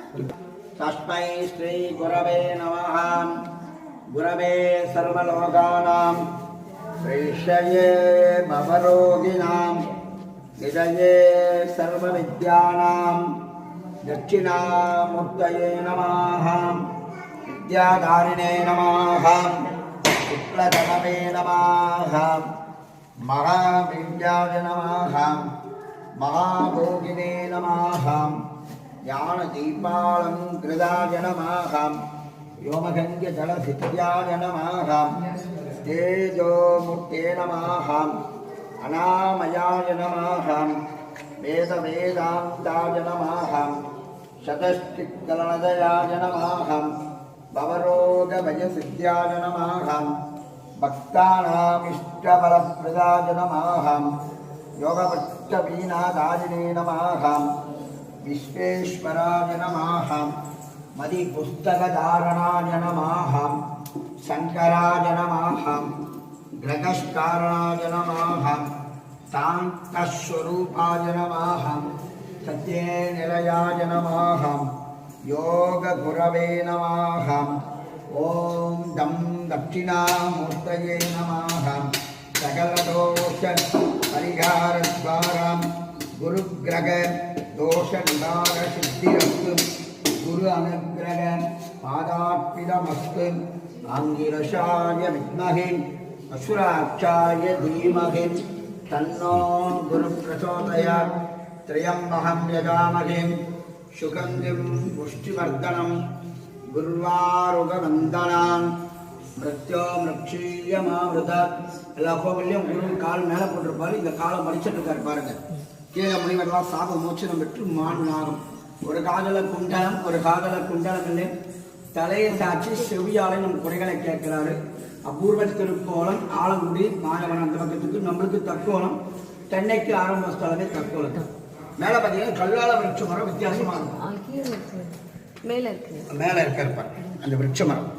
तस्मै श्री गुरवे नमः। गुरवे सर्वलोकानां प्रेष्यये भवरोगिणां निधये सर्वविद्यानां दक्षिणामूर्तये नमः। विद्याधारिणे नमः। शुक्लधनवे नमः। महाविद्याय नमः। महाभोगिने नमः। ज्ञानदीपालङ्कृताय नमः। व्योमगङ्गजलधित्याय नमः। तेजोमूर्ते नमः। अनामयाय नमः। वेदवेदान्ताय नमः। शतश्चित्कलनदयाय नमः। भवरोगभयसिद्ध्याय नमः। भक्तानामिष्टफलप्रदाय नमः। योगपृष्ठवीणादायिने नमः। विश्वेश्वराय नमः। मदिपुस्तकधारणाय नमः। शङ्कराय नमः। ग्रहस्कारणाय नमः। शान्तस्वरूपाय नमः। सत्ये निलयाय नमः। योगगुरवे नमः। ॐ दं दक्षिणामूर्तये नमः। सकलदोष परिहारद्वारां गुरुग्रह दोष निवार सिद्धिरस्तु। गुरु अनुग्रह पादार्पितमस्तु। आंगिरसाय विद्महे असुराक्षाय धीमहि तन्नो गुरु प्रचोदयात्। त्र्यम्बकं यजामहे सुगन्धिं पुष्टिवर्धनं गुरुवारुगवन्दनान् மிருத்யோ மிருட்சீயமாவிருத. எல்லா கோவிலையும் குரு கால் மேலே போட்டிருப்பாரு. இந்த காலை மடிச்சிட்டு இருக்காரு பாருங்க. கீழே முனிவரெல்லாம் சாப மோட்சம் பெற்று மாநாகம். ஒரு காதல குண்டலம், ஒரு காதல குண்டலம் இல்லை. தலையை சாட்சி செவியாலை நம் குறைகளை கேட்கிறாரு. அபூர்வ திருக்கோலம் ஆலங்குடி மாணவன் அந்த பக்கத்துக்கு நம்மளுக்கு தக்கோலம். தென்னைக்கு ஆரம்ப ஸ்தலமே தக்கோலம். மேலே பார்த்தீங்கன்னா கல்லால விருட்ச மரம் வித்தியாசமா இருக்கும். மேலே இருக்காரு அந்த விருட்ச மரம்.